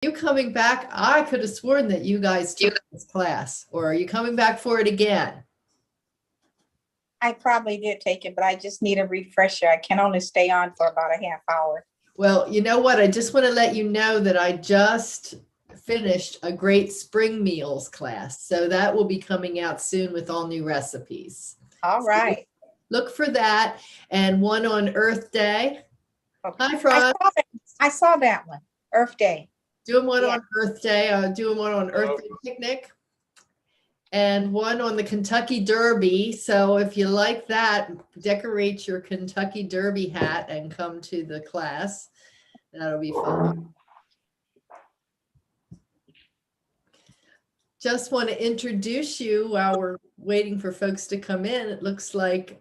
You coming back? I could have sworn that you guys took this class, or are you coming back for it again? I probably did take it, but I just need a refresher. I can only stay on for about a half hour. Well, you know what? I just want to let you know that I just finished a great spring meals class. So that will be coming out soon with all new recipes. All right. Look for that. And one on Earth Day. Okay. Hi, Franz. I saw that one, Earth Day. Doing one on Earth Day, doing one on Earth Day picnic, and one on the Kentucky Derby. So if you like that, decorate your Kentucky Derby hat and come to the class. That'll be fun. Just want to introduce you while we're waiting for folks to come in. It looks like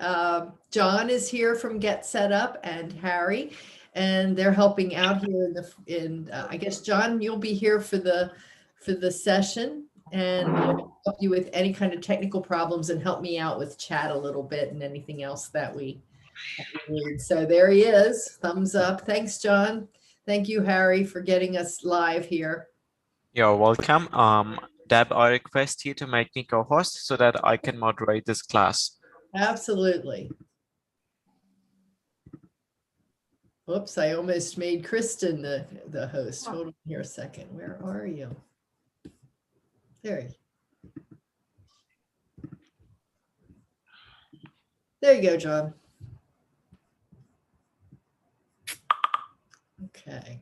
John is here from Get Set Up and Harry, and they're helping out here I guess, John, you'll be here for the session and help you with any kind of technical problems and help me out with chat a little bit and anything else that we need. So there he is. Thumbs up. Thanks, John. Thank you, Harry, for getting us live here. You're welcome. Deb, I request you to make me co-host so that I can moderate this class. Absolutely. Whoops, I almost made Kristen the host. Hold on here a second. Where are you? There you go, John. Okay.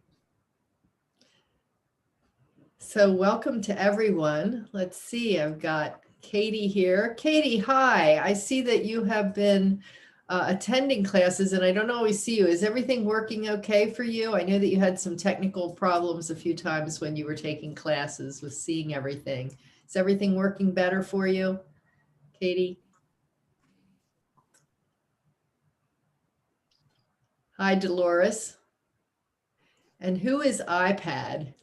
So welcome to everyone. Let's see, I've got Katie here. Katie, hi. I see that you have been attending classes and I don't always see you. Is everything working okay for you? I know that you had some technical problems a few times when you were taking classes with seeing everything. Is everything working better for you, Katie? Hi, Dolores. And who is iPad?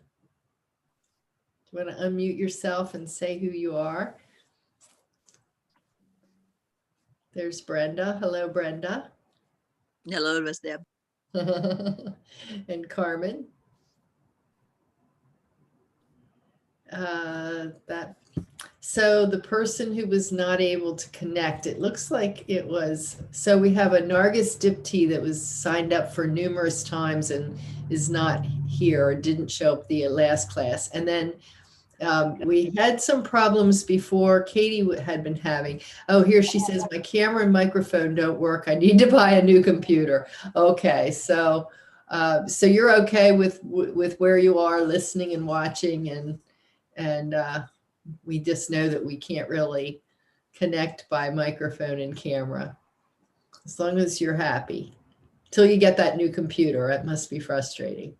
Do you want to unmute yourself and say who you are? There's Brenda. Hello, Brenda. Hello, Miss Deb. And Carmen. So the person who was not able to connect, it looks like it was, so we have a Nargis Dipti that was signed up for numerous times and is not here or didn't show up the last class. And then we had some problems before. Katie had been having, oh, here she says, my camera and microphone don't work. I need to buy a new computer. Okay, so you're okay with where you are listening and watching, and we just know that we can't really connect by microphone and camera. As long as you're happy. Till you get that new computer, it must be frustrating.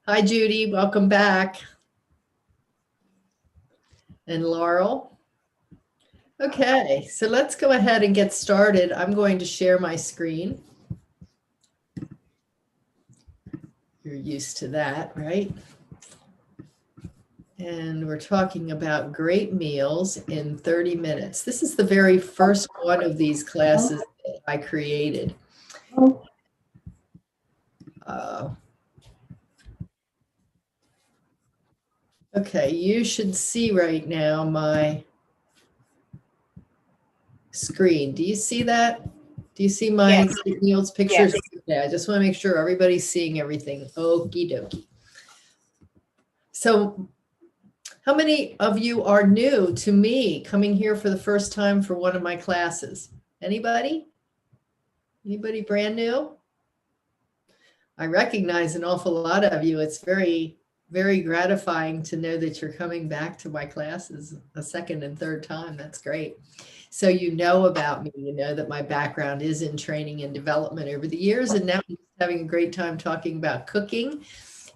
Hi, Judy, welcome back. And Laurel. Okay, so let's go ahead and get started. I'm going to share my screen. You're used to that, right? And we're talking about great meals in 30 minutes. This is the very first one of these classes that I created. Okay, you should see right now my screen. Do you see that? Do you see my meals pictures? Yes. Yeah, I just want to make sure everybody's seeing everything. Okie dokie. So how many of you are new to me coming here for the first time for one of my classes? Anybody? Anybody brand new? I recognize an awful lot of you. It's very, very gratifying to know that you're coming back to my classes a second and third time. That's great. So you know about me, you know that my background is in training and development over the years, and now I'm having a great time talking about cooking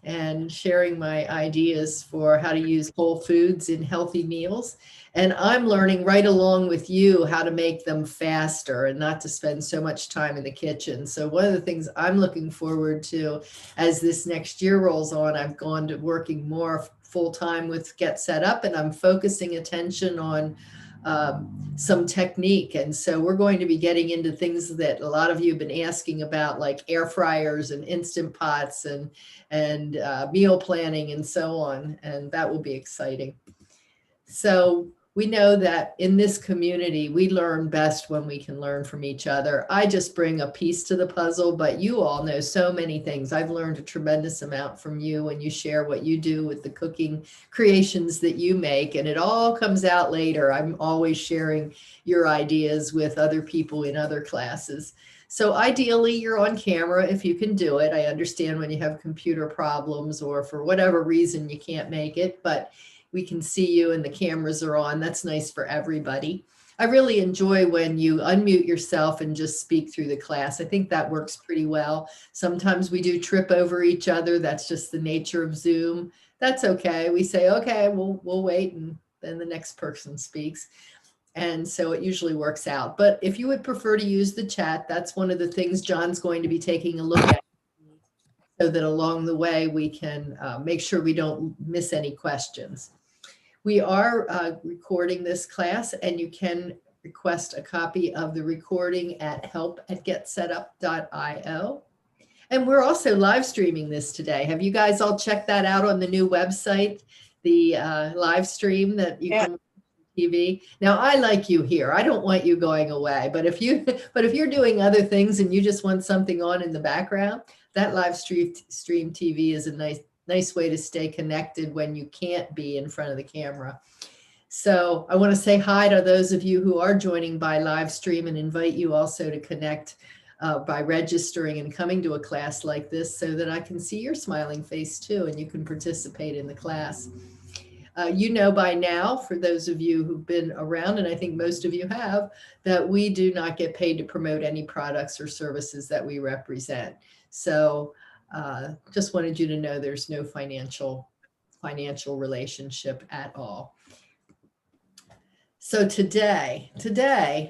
and sharing my ideas for how to use whole foods in healthy meals. And I'm learning right along with you how to make them faster and not to spend so much time in the kitchen. So one of the things I'm looking forward to as this next year rolls on, I've gone to working more full-time with Get Set Up, and I'm focusing attention on some technique. And so we're going to be getting into things that a lot of you have been asking about, like air fryers and instant pots and meal planning and so on. And that will be exciting. So we know that in this community, we learn best when we can learn from each other. I just bring a piece to the puzzle, but you all know so many things. I've learned a tremendous amount from you when you share what you do with the cooking creations that you make, and it all comes out later. I'm always sharing your ideas with other people in other classes. So ideally, you're on camera if you can do it. I understand when you have computer problems or for whatever reason you can't make it, but we can see you and the cameras are on. That's nice for everybody. I really enjoy when you unmute yourself and just speak through the class. I think that works pretty well. Sometimes we do trip over each other. That's just the nature of Zoom. That's okay. We say, okay, we'll wait, and then the next person speaks. And so it usually works out. But if you would prefer to use the chat, that's one of the things John's going to be taking a look at, so that along the way we can make sure we don't miss any questions. We are recording this class, and you can request a copy of the recording at help@getsetup.io. And we're also live streaming this today. Have you guys all checked that out on the new website, the live stream that you can watch on TV? Now, I like you here. I don't want you going away, but if you're doing other things and you just want something on in the background, that live stream TV is a nice way to stay connected when you can't be in front of the camera. So I want to say hi to those of you who are joining by live stream, and invite you also to connect by registering and coming to a class like this, so that I can see your smiling face too, and you can participate in the class. You know by now, for those of you who've been around, and I think most of you have, that we do not get paid to promote any products or services that we represent. So just wanted you to know there's no financial relationship at all. So today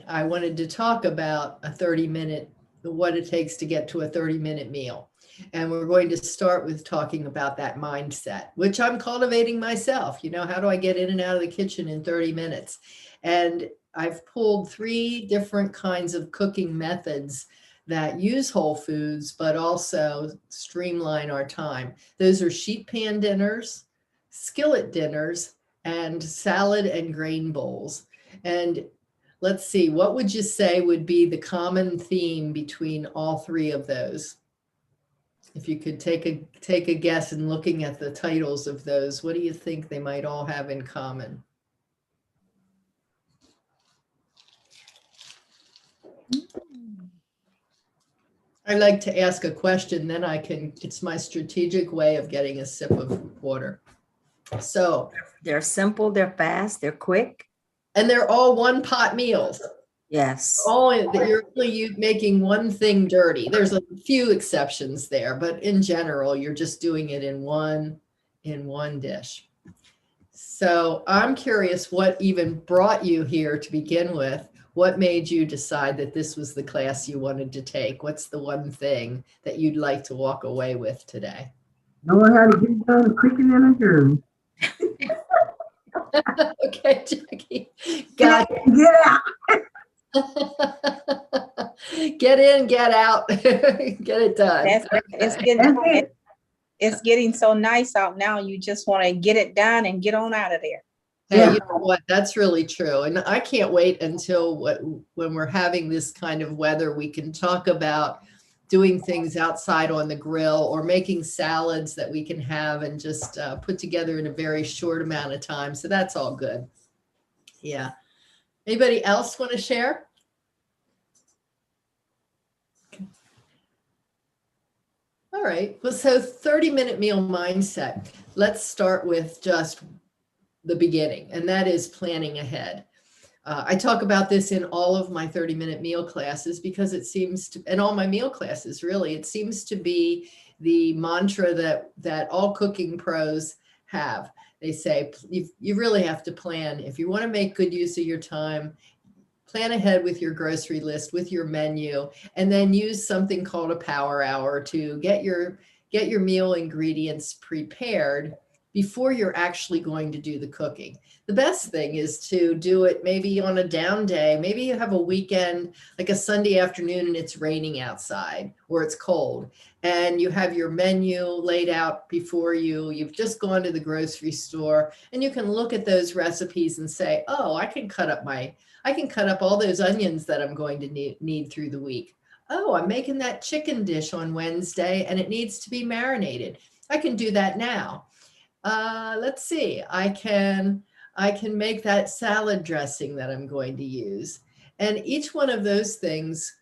I wanted to talk about a 30-minute, what it takes to get to a 30-minute meal. And we're going to start with talking about that mindset, which I'm cultivating myself. You know, how do I get in and out of the kitchen in 30 minutes? And I've pulled 3 different kinds of cooking methods that use whole foods, but also streamline our time. Those are sheet pan dinners, skillet dinners, and salad and grain bowls. And let's see, what would you say would be the common theme between all 3 of those? If you could take a guess in looking at the titles of those, what do you think they might all have in common? I like to ask a question, then it's my strategic way of getting a sip of water. So They're simple, they're fast, they're quick. and they're all one pot meals. Yes. You're really making one thing dirty. There's a few exceptions there, but in general, you're just doing it in one dish. So I'm curious what even brought you here to begin with. What made you decide that this was the class you wanted to take? What's the one thing that you'd like to walk away with today? Knowing how to get done quicker than a journey. Okay, Jackie. Got it. Get out. Get in, get out, get it done. It's getting so nice out now. You just want to get it done and get on out of there. Hey, you know what? That's really true. And I can't wait until when we're having this kind of weather, we can talk about doing things outside on the grill, or making salads that we can have and just put together in a very short amount of time. So that's all good. Yeah. Anybody else want to share? All right. Well, so 30-minute meal mindset. Let's start with just the beginning, and that is planning ahead. I talk about this in all of my 30-minute meal classes, because it seems to, and all my meal classes really, it seems to be the mantra that all cooking pros have. They say you really have to plan. If you want to make good use of your time, plan ahead with your grocery list, with your menu, and then use something called a power hour to get your meal ingredients prepared before you're actually going to do the cooking. The best thing is to do it maybe on a down day. Maybe you have a weekend, like a Sunday afternoon, and it's raining outside or it's cold, and you have your menu laid out before you. You've just gone to the grocery store, and you can look at those recipes and say, oh, I can cut up all those onions that I'm going to need through the week. Oh, I'm making that chicken dish on Wednesday and it needs to be marinated. I can do that now. Let's see, I can make that salad dressing that I'm going to use. And each one of those things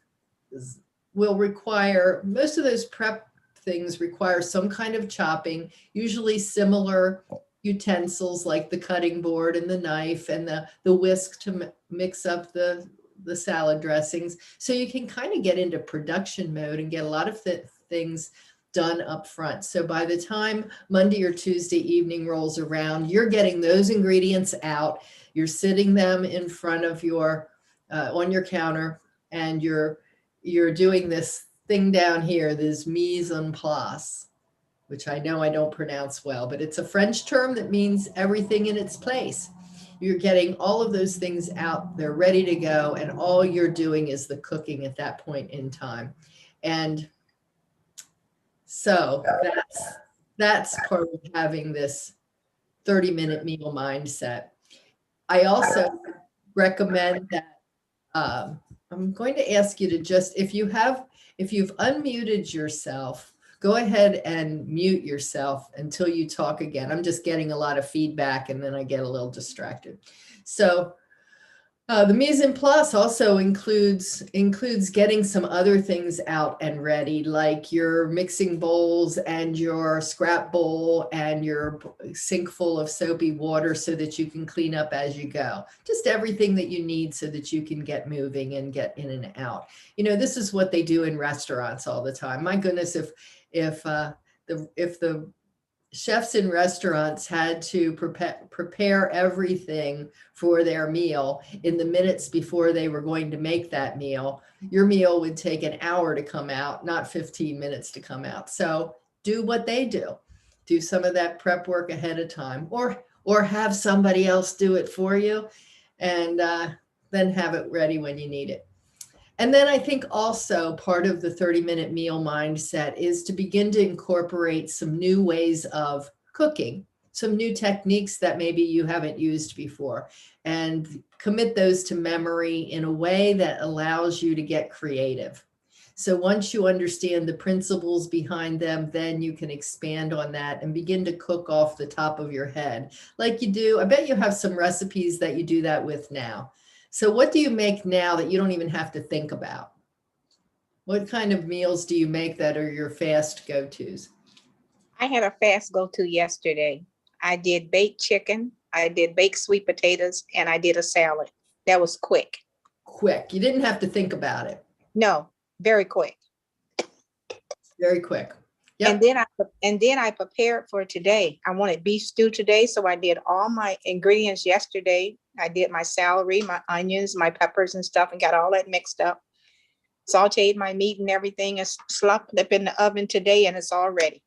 will require, most of those prep things require some kind of chopping, usually similar utensils like the cutting board and the knife and the whisk to mix up the salad dressings. So you can kind of get into production mode and get a lot of things done up front. So by the time Monday or Tuesday evening rolls around, you're getting those ingredients out, you're sitting them in front of your, on your counter, and you're doing this thing down here, this mise en place, which I know I don't pronounce well, but it's a French term that means everything in its place. You're getting all of those things out, they're ready to go, and all you're doing is the cooking at that point in time. And so that's part of having this 30-minute meal mindset. I also recommend that I'm going to ask you to just, if you've unmuted yourself, go ahead and mute yourself until you talk again. I'm just getting a lot of feedback and then I get a little distracted. So the mise en place also includes getting some other things out and ready, like your mixing bowls and your scrap bowl and your sink full of soapy water so that you can clean up as you go. Just everything that you need so that you can get moving and get in and out. You know, this is what they do in restaurants all the time. My goodness, if the chefs in restaurants had to prepare everything for their meal in the minutes before they were going to make that meal, your meal would take an hour to come out, not 15 minutes to come out. So do what they do. Do some of that prep work ahead of time, or have somebody else do it for you, and then have it ready when you need it. And then I think also part of the 30-minute meal mindset is to begin to incorporate some new ways of cooking, some new techniques that maybe you haven't used before, and commit those to memory in a way that allows you to get creative. So once you understand the principles behind them, then you can expand on that and begin to cook off the top of your head like you do. I bet you have some recipes that you do that with now. So what do you make now that you don't even have to think about? What kind of meals do you make that are your fast go-tos? I had a fast go-to yesterday. I did baked chicken, I did baked sweet potatoes, and I did a salad. That was quick. Quick. You didn't have to think about it. No, very quick. Very quick. Yep. And then I prepared for today. I wanted beef stew today, so I did all my ingredients yesterday. I did my celery, my onions, my peppers and stuff, and got all that mixed up. Sauteed my meat and everything, and slopped it up in the oven today, and it's all ready.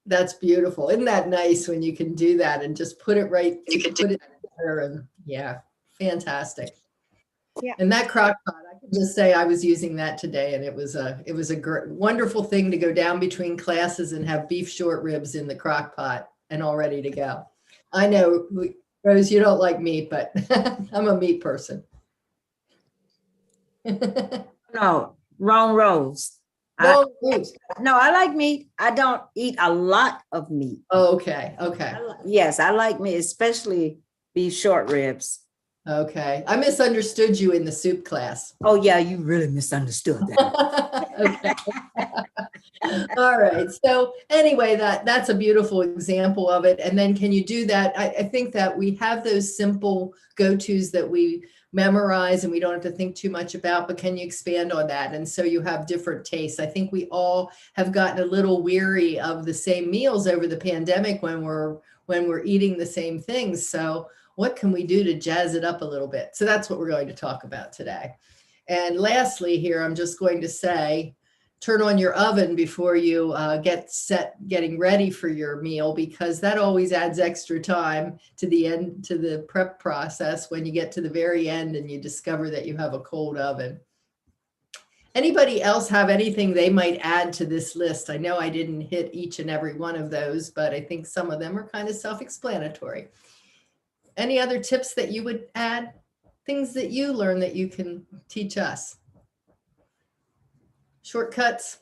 That's beautiful. Isn't that nice when you can do that and just put it right, you can put it together, and yeah, fantastic. Yeah. And that crock pot, I can just say I was using that today, and it was a wonderful thing to go down between classes and have beef short ribs in the crock pot and all ready to go. I know, Rose, you don't like meat, but I'm a meat person. No, wrong Rose. Wrong Rose. No, I like meat. I don't eat a lot of meat. Oh, okay. Okay. Yes, I like meat, especially beef short ribs. Okay. I misunderstood you in the soup class. Oh yeah, you really misunderstood that. Okay. All right. So anyway, that's a beautiful example of it. And then can you do that? I think that we have those simple go-tos that we memorize and we don't have to think too much about, but can you expand on that? And so you have different tastes. I think we all have gotten a little weary of the same meals over the pandemic when we're eating the same things. So what can we do to jazz it up a little bit? So that's what we're going to talk about today. And lastly here, I'm just going to say, turn on your oven before you getting ready for your meal, because that always adds extra time to the end, to the prep process when you get to the very end and you discover that you have a cold oven. Anybody else have anything they might add to this list? I know I didn't hit each and every one of those, but I think some of them are kind of self-explanatory. Any other tips that you would add? Things that you learn that you can teach us? Shortcuts?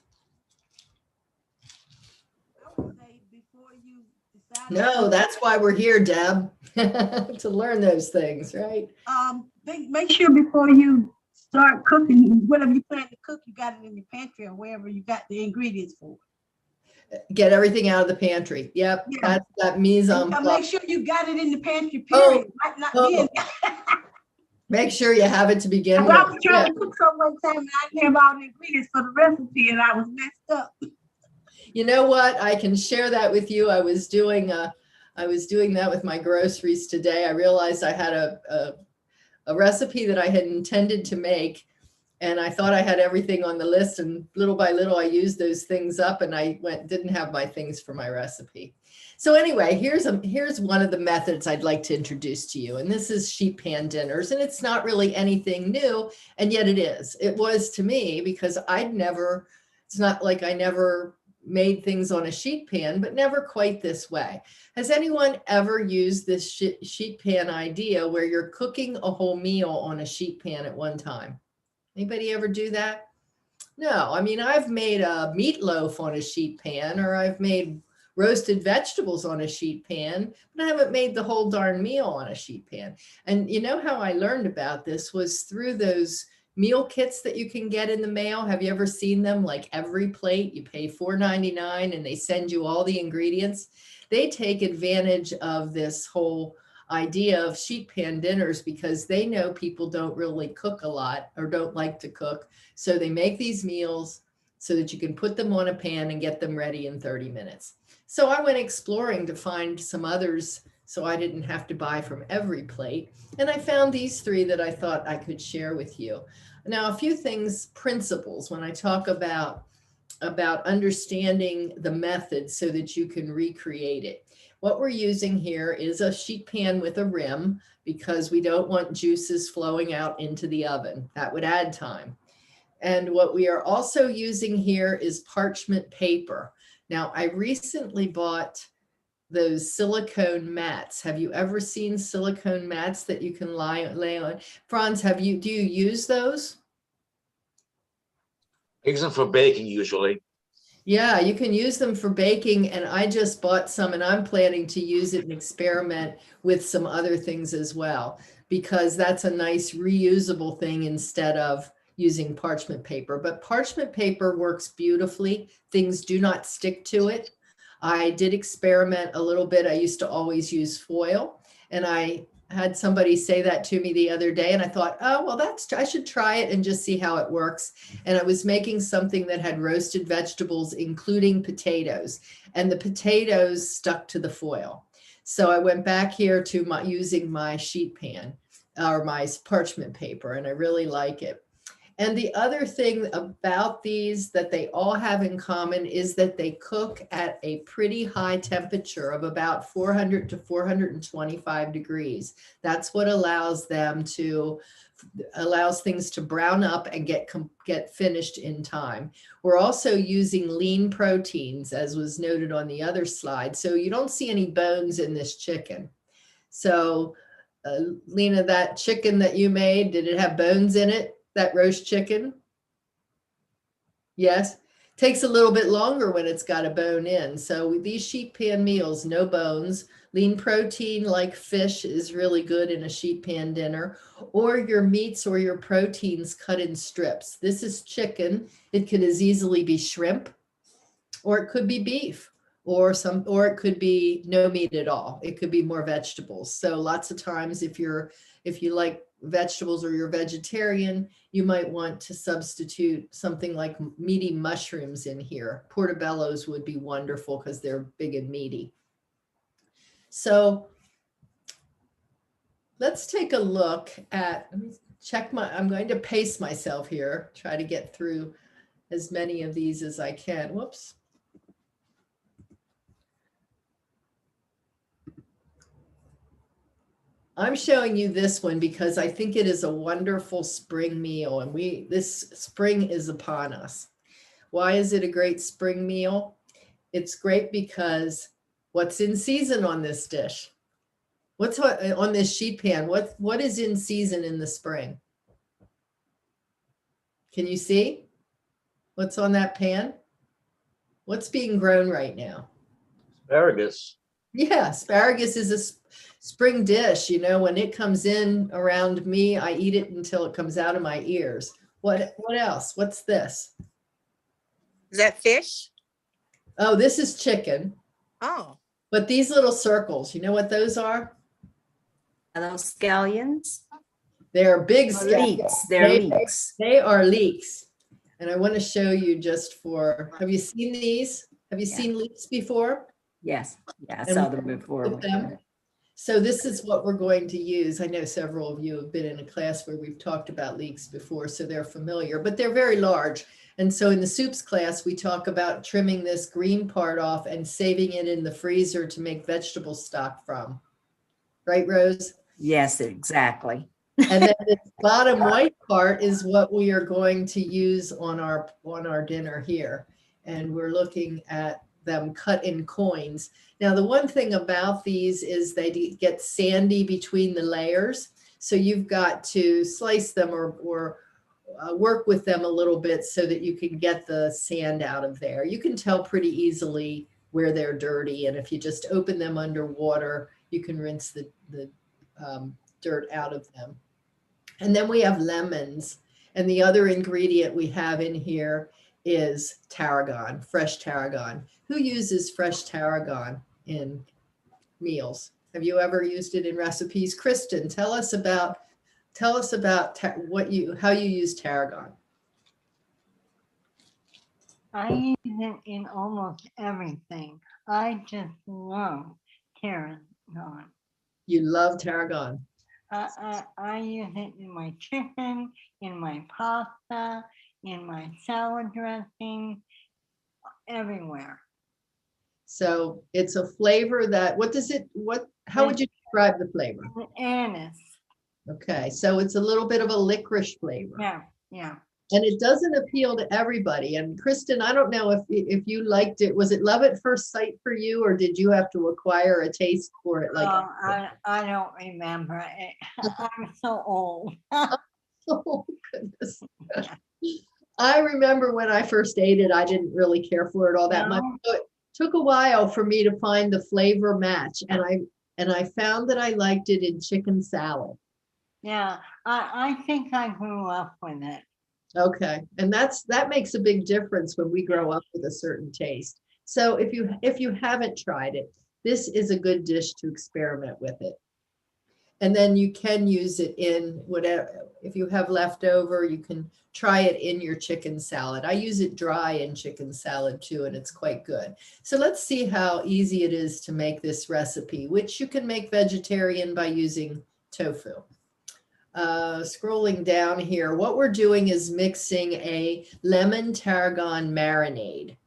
No, that's why we're here, Deb, to learn those things, right? Make sure before you start cooking, whatever you plan to cook, you got it in your pantry or wherever you got the ingredients for. Get everything out of the pantry. Yep, Yeah. that mise en Make place. sure you got it in the pantry, Oh, period. Might not be in. Make sure you have it to begin I with. was trying to cook some one time and I didn't have all the ingredients for the recipe and I was messed up. You know what? I can share that with you. I was doing that with my groceries today. I realized I had a recipe that I had intended to make, and I thought I had everything on the list, and little by little I used those things up, and I didn't have my things for my recipe. So anyway, here's one of the methods I'd like to introduce to you, and this is sheet pan dinners, and it's not really anything new, and yet it is. It was to me because it's not like I never made things on a sheet pan, but never quite this way. Has anyone ever used this sheet pan idea where you're cooking a whole meal on a sheet pan at one time? Anybody ever do that? No, I mean, I've made a meatloaf on a sheet pan, or I've made roasted vegetables on a sheet pan, but I haven't made the whole darn meal on a sheet pan. And you know how I learned about this was through those meal kits that you can get in the mail. Have you ever seen them? Like Every Plate, you pay $4.99 and they send you all the ingredients. They take advantage of this whole idea of sheet pan dinners because they know people don't really cook a lot or don't like to cook. So they make these meals so that you can put them on a pan and get them ready in 30 minutes. So I went exploring to find some others so I didn't have to buy from Every Plate. And I found these three that I thought I could share with you. Now, a few things, principles, when I talk about understanding the method so that you can recreate it. What we're using here is a sheet pan with a rim because we don't want juices flowing out into the oven. That would add time. And what we are also using here is parchment paper. Now, I recently bought those silicone mats. Have you ever seen silicone mats that you can lay on? Franz, do you use those? I use them for baking usually. Yeah, you can use them for baking, and I just bought some and I'm planning to use it and experiment with some other things as well, because that's a nice reusable thing instead of using parchment paper. But parchment paper works beautifully. Things do not stick to it. I did experiment a little bit. I used to always use foil, and I had somebody say that to me the other day, and I thought, oh, well, I should try it and just see how it works. And I was making something that had roasted vegetables, including potatoes, and the potatoes stuck to the foil. So I went back here to using my sheet pan or my parchment paper, and I really like it. And the other thing about these that they all have in common is that they cook at a pretty high temperature of about 400 to 425 degrees. That's what allows things to brown up and get finished in time. We're also using lean proteins, as was noted on the other slide. So you don't see any bones in this chicken. So Lena, that chicken that you made, did it have bones in it? That roast chicken? Yes. Takes a little bit longer when it's got a bone in. So these sheet pan meals, no bones. Lean protein like fish is really good in a sheet pan dinner, or your meats or your proteins cut in strips. This is chicken. It could as easily be shrimp, or it could be beef, or it could be no meat at all. It could be more vegetables. So lots of times if you like vegetables or you're vegetarian, you might want to substitute something like meaty mushrooms in here. Portobellos would be wonderful because they're big and meaty. So let's take a look at, let me check I'm going to pace myself here, try to get through as many of these as I can. Whoops. I'm showing you this one because I think it is a wonderful spring meal, and this spring is upon us. Why is it a great spring meal? It's great because what's in season on this dish? What's on this sheet pan? What is in season in the spring? Can you see what's on that pan? What's being grown right now? Asparagus. Yeah, asparagus is a spring dish. You know, when it comes in around me, I eat it until it comes out of my ears. What else? What's this? Is that fish? Oh, this is chicken. Oh, But these little circles, you know what those are? Are those scallions? They're big Or scallions. leeks, they're leeks. They are leeks. And I want to show you just have you seen these? Have you Yeah. seen leeks before? Yes, yeah, I And saw we them before. with them. So this is what we're going to use. I know several of you have been in a class where we've talked about leeks before, so they're familiar, but they're very large. And so in the soups class, we talk about trimming this green part off and saving it in the freezer to make vegetable stock from. Right, Rose? Yes, exactly. And then the bottom white part is what we are going to use on our dinner here. And we're looking at them cut in coins. Now, the one thing about these is they get sandy between the layers. So you've got to slice them or work with them a little bit so that you can get the sand out of there. You can tell pretty easily where they're dirty. And if you just open them under water, you can rinse the dirt out of them. And then we have lemons. And the other ingredient we have in here is tarragon, fresh tarragon. Who uses fresh tarragon in meals? Have you ever used it in recipes? Kristen, tell us about how you use tarragon. I use it in almost everything. I just love tarragon. You love tarragon. I use it in my chicken, in my pasta, in my salad dressing, everywhere. So it's a flavor that, how would you describe the flavor? Anise. Okay, so it's a little bit of a licorice flavor. Yeah. And it doesn't appeal to everybody. And Kristen, I don't know if you liked it. Was it love at first sight for you, or did you have to acquire a taste for it? I don't remember. I'm so old. Oh, goodness. I remember when I first ate it, I didn't really care for it all that much. So it took a while for me to find the flavor match. And I found that I liked it in chicken salad. Yeah, I think I grew up with it. Okay. And that makes a big difference when we grow up with a certain taste. So if you haven't tried it, this is a good dish to experiment with it. And then you can use it in whatever, if you have leftover, you can try it in your chicken salad. I use it dry in chicken salad too, and it's quite good. So let's see how easy it is to make this recipe, which you can make vegetarian by using tofu. Scrolling down here, what we're doing is mixing a lemon tarragon marinade.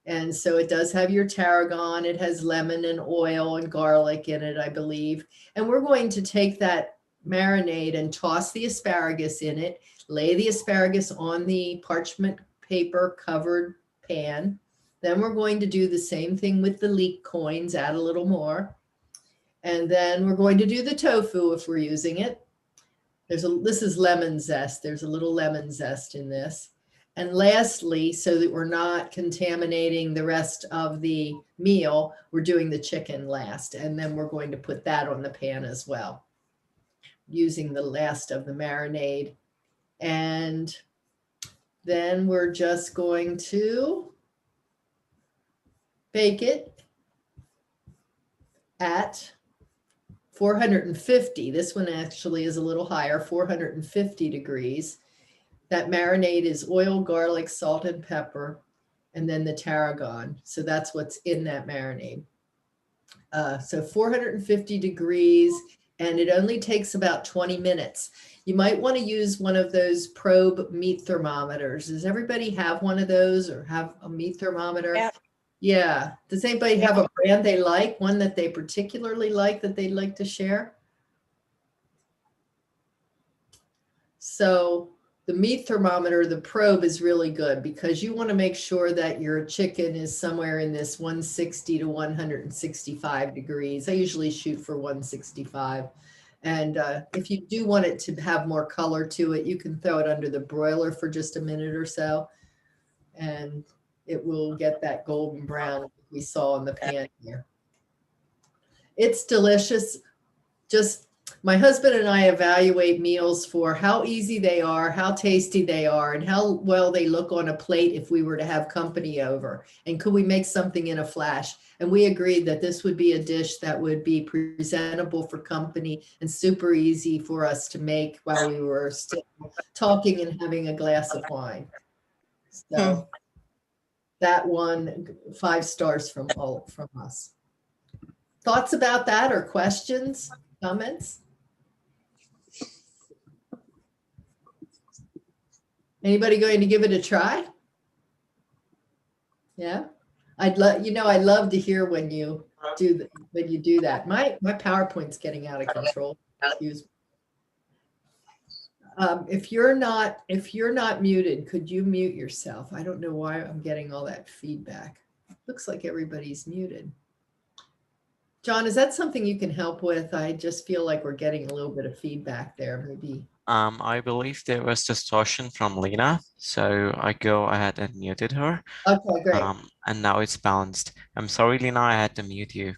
And so it does have your tarragon, it has lemon and oil and garlic in it, I believe. And we're going to take that marinade and toss the asparagus in it, lay the asparagus on the parchment paper covered pan. Then we're going to do the same thing with the leek coins, add a little more. And then we're going to do the tofu if we're using it. This is lemon zest. There's a little lemon zest in this. And lastly, so that we're not contaminating the rest of the meal, we're doing the chicken last. And then we're going to put that on the pan as well, using the last of the marinade. And then we're just going to bake it at 450. This one actually is a little higher, 450 degrees. That marinade is oil, garlic, salt, and pepper, and then the tarragon. So that's what's in that marinade. So 450 degrees, and it only takes about 20 minutes. You might want to use one of those probe meat thermometers. Does everybody have one of those or have a meat thermometer? Yeah. Yeah. Does anybody have a brand they like, one that they particularly like that they'd like to share? So the meat thermometer, the probe is really good because you want to make sure that your chicken is somewhere in this 160 to 165 degrees. I usually shoot for 165. And if you do want it to have more color to it, you can throw it under the broiler for just a minute or so. And it will get that golden brown we saw in the pan here. It's delicious. Just my husband and I evaluate meals for how easy they are, how tasty they are, and how well they look on a plate if we were to have company over. And could we make something in a flash? And we agreed that this would be a dish that would be presentable for company and super easy for us to make while we were still talking and having a glass of wine. So that won 5 stars from us. Thoughts about that or questions, comments? Anybody going to give it a try? Yeah, I'd love to hear when you do that. My PowerPoint's getting out of control. Excuse me. If you're not muted, could you mute yourself? I don't know why I'm getting all that feedback. Looks like everybody's muted. John, is that something you can help with? I just feel like we're getting a little bit of feedback there, maybe. I believe there was distortion from Lena, so I go ahead and muted her. Okay, great. And now it's balanced. I'm sorry, Lena, I had to mute you.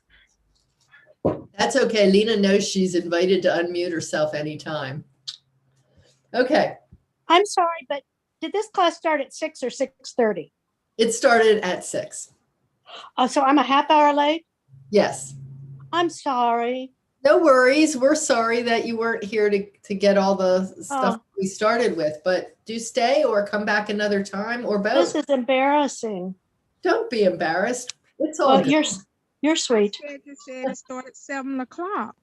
That's okay. Lena knows she's invited to unmute herself anytime. Okay. I'm sorry, but did this class start at 6 or 6:30? It started at 6. Oh, so I'm a half hour late? Yes. I'm sorry. No worries. We're sorry that you weren't here to get all the stuff we started with, but do stay or come back another time or both. This is embarrassing. Don't be embarrassed. It's all Well, good. you're sweet. You said it started 7 o'clock.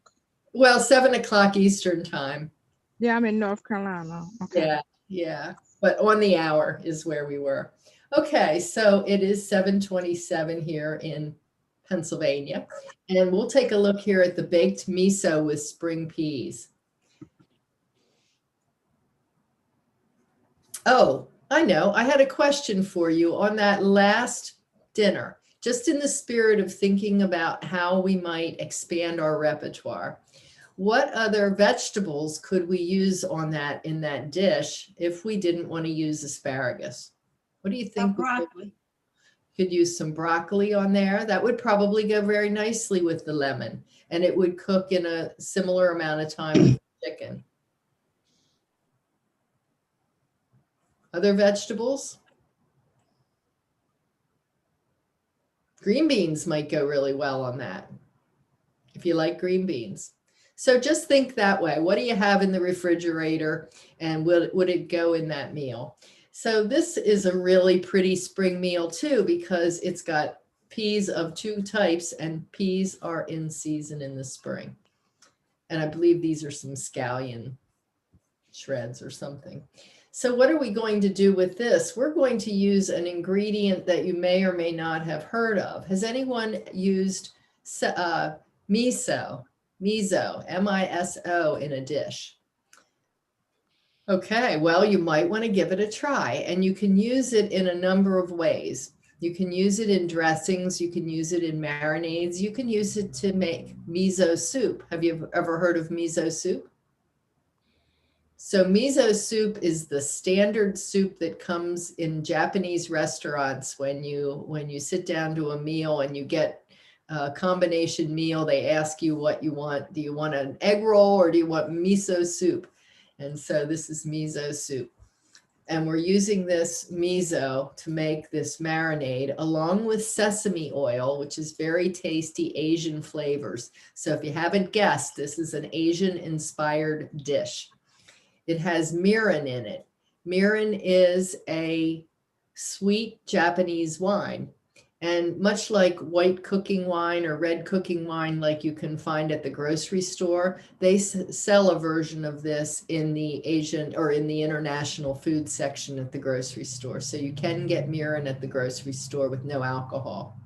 Well, 7 o'clock Eastern time. Yeah, I'm in North Carolina. Okay. Yeah. But on the hour is where we were. Okay, so it is 7:27 here in Pennsylvania. And we'll take a look here at the baked miso with spring peas. Oh, I know. I had a question for you on that last dinner, just in the spirit of thinking about how we might expand our repertoire. What other vegetables could we use on that in that dish if we didn't want to use asparagus? What do you think? Broccoli. Could use some broccoli on there. That would probably go very nicely with the lemon, and it would cook in a similar amount of time with the chicken. Other vegetables? Green beans might go really well on that, if you like green beans. So just think that way. What do you have in the refrigerator, and would it go in that meal? So this is a really pretty spring meal too, because it's got peas of 2 types, and peas are in season in the spring. And I believe these are some scallion shreds or something. So what are we going to do with this? We're going to use an ingredient that you may or may not have heard of. Has anyone used miso, M-I-S-O, in a dish? Okay, well, you might want to give it a try, and you can use it in a number of ways. You can use it in dressings, you can use it in marinades, you can use it to make miso soup. Have you ever heard of miso soup? So miso soup is the standard soup that comes in Japanese restaurants when you sit down to a meal and you get a combination meal. They ask you what you want. Do you want an egg roll or do you want miso soup? And so this is miso soup. And we're using this miso to make this marinade along with sesame oil, which is very tasty Asian flavors. So if you haven't guessed, this is an Asian inspired dish. It has mirin in it. Mirin is a sweet Japanese wine. And much like white cooking wine or red cooking wine, like you can find at the grocery store, they sell a version of this in the Asian or in the international food section at the grocery store. So you can get mirin at the grocery store with no alcohol.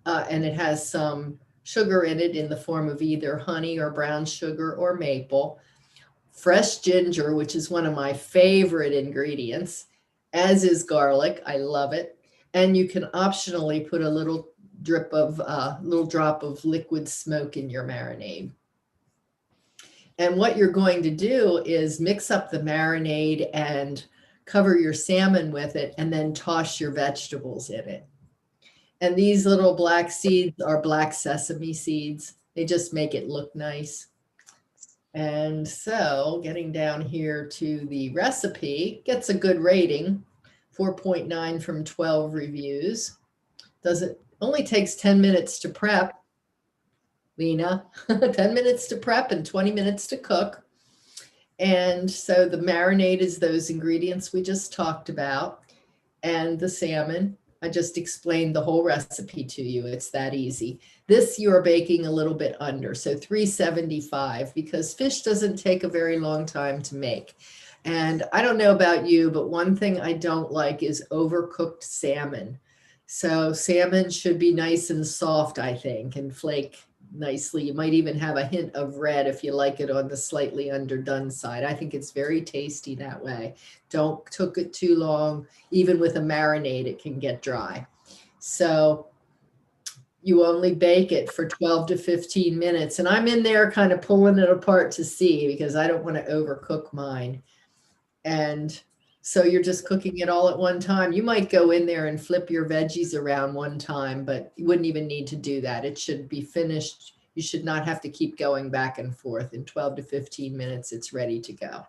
And it has some sugar in it in the form of either honey or brown sugar or maple. Fresh ginger, which is one of my favorite ingredients, as is garlic. I love it. And you can optionally put a little drop of liquid smoke in your marinade. And what you're going to do is mix up the marinade and cover your salmon with it, and then toss your vegetables in it. And these little black seeds are black sesame seeds. They just make it look nice. And so getting down here to the recipe, gets a good rating. 4.9 from 12 reviews. Only takes 10 minutes to prep, Lena. 10 minutes to prep and 20 minutes to cook. And so the marinade is those ingredients we just talked about. And the salmon, I just explained the whole recipe to you. It's that easy. This you're baking a little bit under, so 375, because fish doesn't take a very long time to make. And I don't know about you, but one thing I don't like is overcooked salmon. So salmon should be nice and soft, I think, and flake nicely. You might even have a hint of red if you like it on the slightly underdone side. I think it's very tasty that way. Don't cook it too long. Even with a marinade, it can get dry. So you only bake it for 12 to 15 minutes. And I'm in there kind of pulling it apart to see, because I don't want to overcook mine. And so you're just cooking it all at one time. You might go in there and flip your veggies around one time, but you wouldn't even need to do that. It should be finished. You should not have to keep going back and forth. In 12 to 15 minutes, it's ready to go.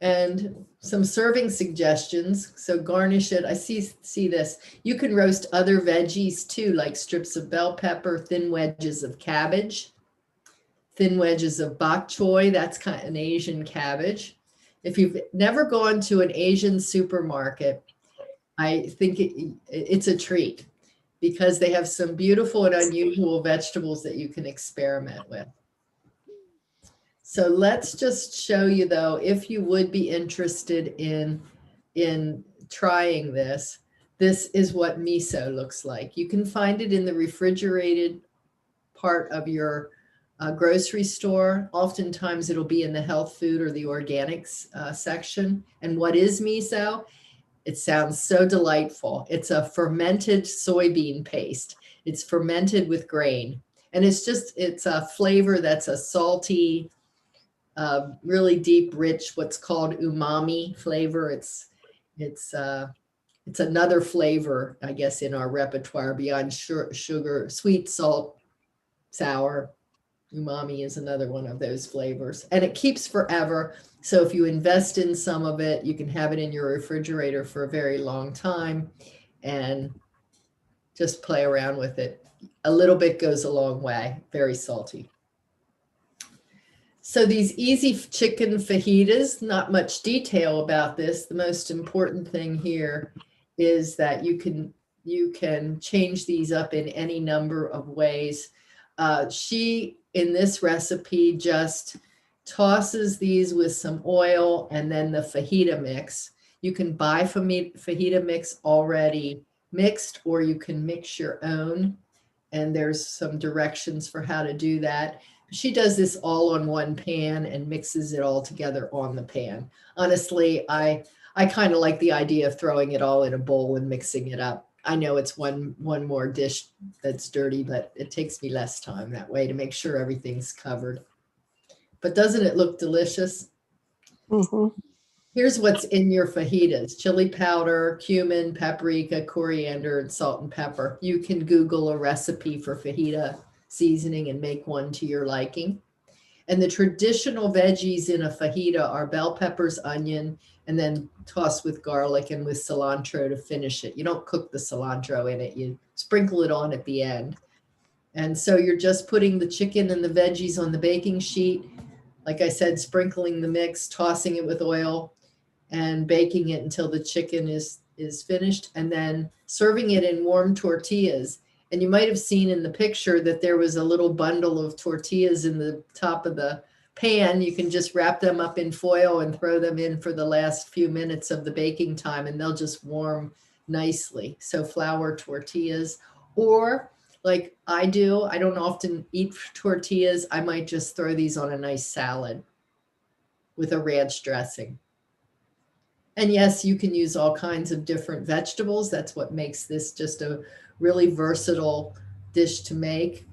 And some serving suggestions. So garnish it. I see this. You can roast other veggies too, like strips of bell pepper, thin wedges of cabbage, thin wedges of bok choy. That's kind of an Asian cabbage. If you've never gone to an Asian supermarket, I think it's a treat, because they have some beautiful and unusual vegetables that you can experiment with. So let's just show you, though, if you would be interested in trying this, this is what miso looks like. You can find it in the refrigerated part of your grocery store. Oftentimes it'll be in the health food or the organics section. And what is miso? It sounds so delightful. It's a fermented soybean paste. It's fermented with grain. And it's a flavor that's a salty, really deep, rich, what's called umami flavor. It's another flavor, I guess, in our repertoire beyond sugar, sweet, salt, sour. Umami is another one of those flavors, and it keeps forever. So if you invest in some of it, you can have it in your refrigerator for a very long time and just play around with it. A little bit goes a long way. Very salty. So these easy chicken fajitas, not much detail about this. The most important thing here is that you can change these up in any number of ways. She, in this recipe, just tosses these with some oil and then the fajita mix. You can buy fajita mix already mixed, or you can mix your own. And there's some directions for how to do that. She does this all on one pan and mixes it all together on the pan. Honestly, I kind of like the idea of throwing it all in a bowl and mixing it up. I know it's one more dish that's dirty, but it takes me less time that way to make sure everything's covered. But doesn't it look delicious? Mm-hmm. Here's what's in your fajitas: chili powder, cumin, paprika, coriander, and salt and pepper. You can Google a recipe for fajita seasoning and make one to your liking. And the traditional veggies in a fajita are bell peppers, onion, and then toss with garlic and with cilantro to finish it. You don't cook the cilantro in it. You sprinkle it on at the end. And so you're just putting the chicken and the veggies on the baking sheet. Like I said, sprinkling the mix, tossing it with oil. and baking it until the chicken is finished, and then serving it in warm tortillas. And you might have seen in the picture that there was a little bundle of tortillas in the top of the pan. You can just wrap them up in foil and throw them in for the last few minutes of the baking time, and they'll just warm nicely. So flour tortillas, or like I do, I don't often eat tortillas. I might just throw these on a nice salad with a ranch dressing. And yes, you can use all kinds of different vegetables. That's what makes this just a really versatile dish to make.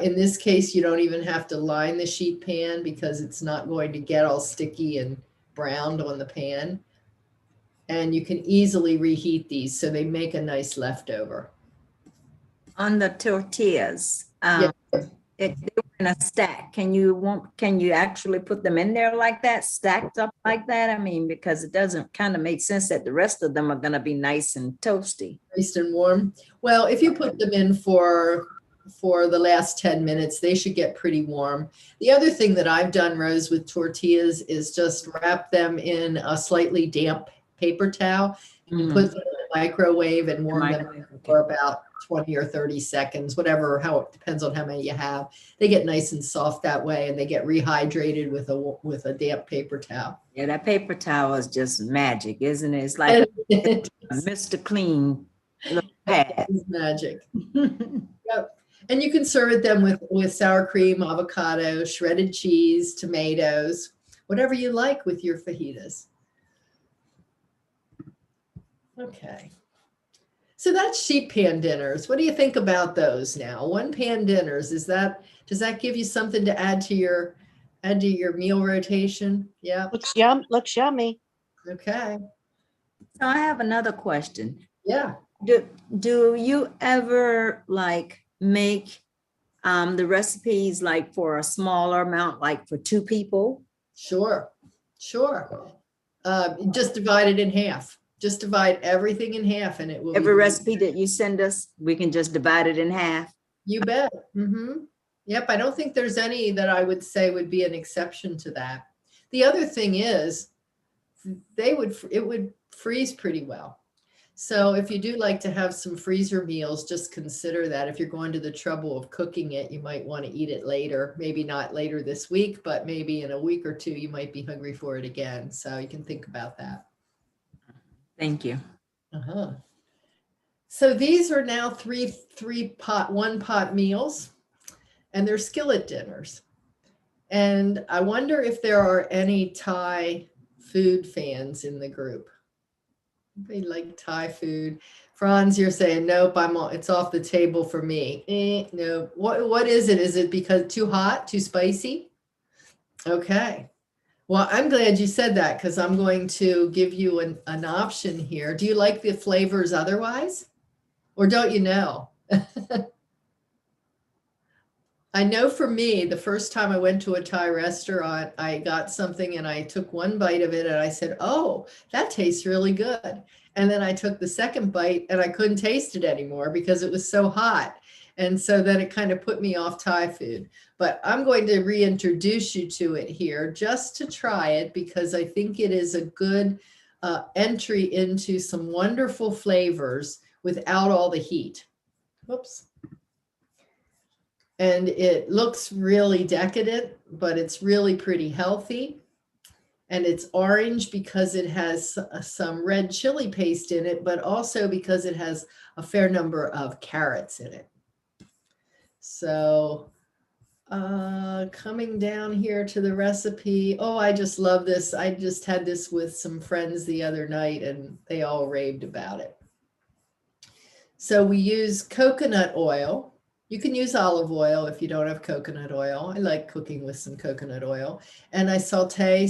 In this case, you don't even have to line the sheet pan because it's not going to get all sticky and browned on the pan. And you can easily reheat these so they make a nice leftover. On the tortillas, Yeah. they were in a stack. Can you actually put them in there like that, stacked up like that? I mean, because it doesn't kind of make sense that the rest of them are going to be nice and toasty. Nice and warm. Well, if you put them in for the last 10 minutes, they should get pretty warm. The other thing that I've done, Rose, with tortillas is just wrap them in a slightly damp paper towel and Mhm. put them in the microwave and warm them Microwave, okay. for about 20 or 30 seconds, whatever, how it depends on how many you have. They get nice and soft that way, and they get rehydrated with a damp paper towel. Yeah, that paper towel is just magic, isn't it? It's like a Mr. Clean little pad. It's magic. Yep. And you can serve them with sour cream, avocado, shredded cheese, tomatoes, whatever you like with your fajitas. Okay. So that's sheet pan dinners. What do you think about those now? One pan dinners, does that give you something to add to your meal rotation? Yeah. Looks yummy. Okay. So I have another question. Yeah. Do you ever like make the recipes like for a smaller amount, like for 2 people? Sure. Just divide it in half. Just divide everything in half, and it will. Every recipe that you send us, we can just divide it in half. You bet. Mm-hmm. Yep. I don't think there's any that I would say would be an exception to that. The other thing is it would freeze pretty well. So if you do like to have some freezer meals, just consider that. If you're going to the trouble of cooking it, you might want to eat it later. Maybe not later this week, but maybe in a week or 2, you might be hungry for it again. So you can think about that. Thank you. Uh-huh. So these are now one pot meals, and they're skillet dinners. And I wonder if there are any Thai food fans in the group. They like Thai food. Franz, you're saying nope. It's off the table for me. No. What is it? Is it because too hot, too spicy? Okay. Well, I'm glad you said that, because I'm going to give you an option here. Do you like the flavors otherwise? Or don't you know? I know for me, the first time I went to a Thai restaurant, I got something and I took one bite of it and I said, oh, that tastes really good. And then I took the second bite and I couldn't taste it anymore because it was so hot. And so then it kind of put me off Thai food. But I'm going to reintroduce you to it here just to try it, because I think it is a good entry into some wonderful flavors without all the heat. Whoops. And it looks really decadent, but it's really pretty healthy. And it's orange because it has some red chili paste in it, but also because it has a fair number of carrots in it. So coming down here to the recipe. Oh, I just love this. I just had this with some friends the other night and they all raved about it. So we use coconut oil. You can use olive oil if you don't have coconut oil. I like cooking with some coconut oil. And I saute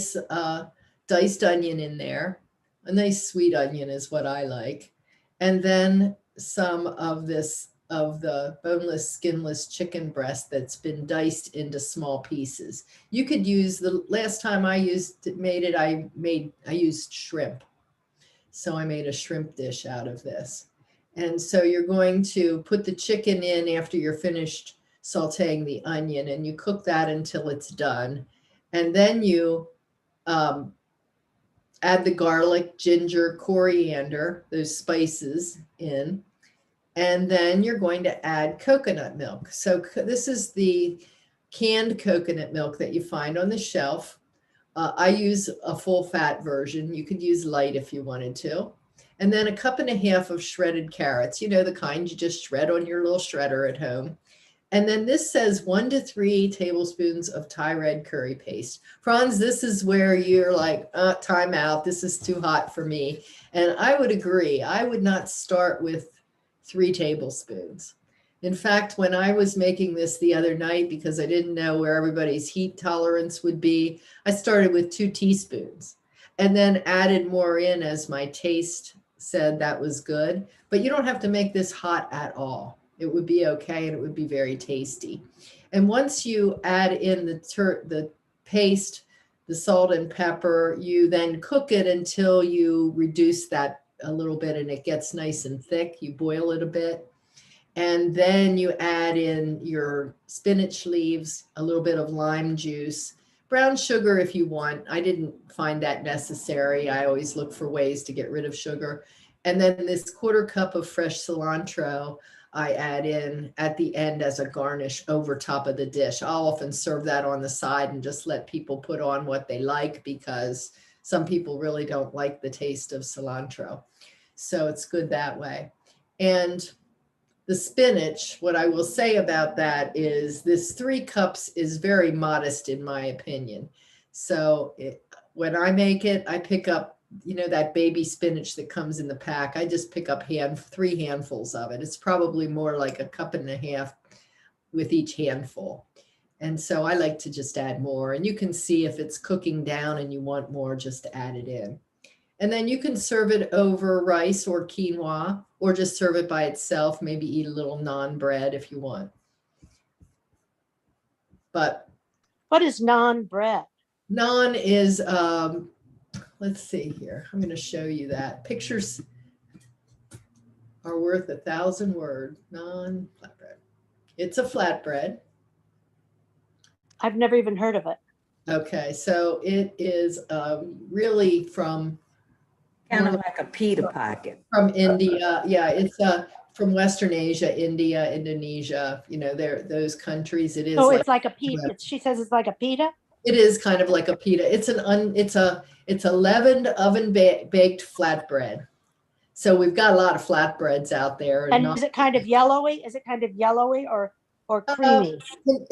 diced onion in there. A nice sweet onion is what I like. And then some of the boneless, skinless chicken breast that's been diced into small pieces. You could use, the last time I used shrimp. So I made a shrimp dish out of this. And so you're going to put the chicken in after you're finished sauteing the onion, and you cook that until it's done. And then you add the garlic, ginger, coriander, those spices in. And then you're going to add coconut milk. So this is the canned coconut milk that you find on the shelf. I use a full fat version. You could use light if you wanted to. And then 1.5 cups of shredded carrots, you know, the kind you just shred on your little shredder at home. And then this says 1 to 3 tablespoons of Thai red curry paste. Franz, this is where you're like, time out. This is too hot for me. And I would agree. I would not start with 3 tablespoons. In fact, when I was making this the other night, because I didn't know where everybody's heat tolerance would be, I started with 2 teaspoons and then added more in as my taste said that was good. But you don't have to make this hot at all. It would be okay, and it would be very tasty. And once you add in the paste, the salt and pepper, you then cook it until you reduce that a little bit and it gets nice and thick. You boil it a bit. And then you add in your spinach leaves, a little bit of lime juice, brown sugar if you want. I didn't find that necessary. I always look for ways to get rid of sugar. And then this 1/4 cup of fresh cilantro I add in at the end as a garnish over top of the dish. I'll often serve that on the side and just let people put on what they like, because some people really don't like the taste of cilantro. So it's good that way. And the spinach, what I will say about that is this 3 cups is very modest in my opinion. So when I make it, I pick up, you know, that baby spinach that comes in the pack. I just pick up 3 handfuls of it. It's probably more like 1.5 cups with each handful. And so I like to just add more, and you can see if it's cooking down and you want more, just add it in. And then you can serve it over rice or quinoa, or just serve it by itself, maybe eat a little naan bread if you want. But What is naan bread? naan is, let's see here. I'm going to show you that. Pictures are worth 1,000 words. Naan flatbread. It's a flatbread. I've never even heard of it. Okay, so it is really from Kind of like a pita pocket. from India. Yeah, it's from Western Asia, India, Indonesia. You know, those countries. It is. Oh, like, it's like a pita. She says it's like a pita. it is kind of like a pita. It's a leavened oven baked flatbread. So we've got a lot of flatbreads out there. And not- is it kind of yellowy? Is it kind of yellowy or creamy?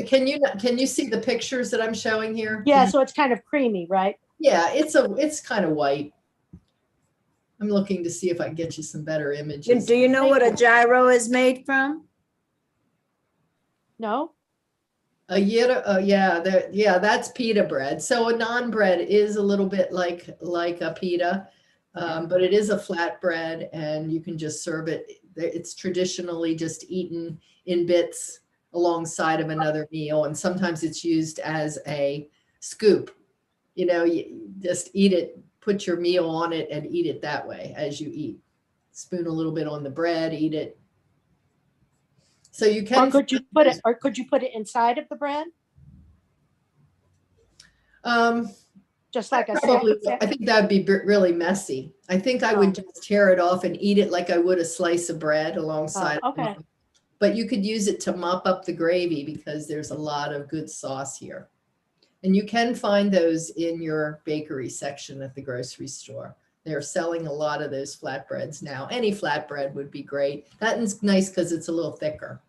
Can you see the pictures that I'm showing here? Yeah, so it's kind of creamy, right? Yeah, it's kind of white. I'm looking to see if I can get you some better images. Do you know what a gyro is made from? No? Yeah, that's pita bread. So a naan bread is a little bit like a pita, but it is a flat bread, and you can just serve it. It's traditionally just eaten in bits alongside of another meal, and sometimes it's used as a scoop. You know, you just eat it, put your meal on it, and eat it that way as you eat. Spoon a little bit on the bread, eat it. So you can. Or could you put it inside of the bread? Just like a Probably, sandwich? I think that'd be really messy. I think I would just tear it off and eat it like I would a slice of bread alongside. Oh, okay. But you could use it to mop up the gravy, because there's a lot of good sauce here. And you can find those in your bakery section at the grocery store. They're selling a lot of those flatbreads now. Any flatbread would be great. That's nice because it's a little thicker.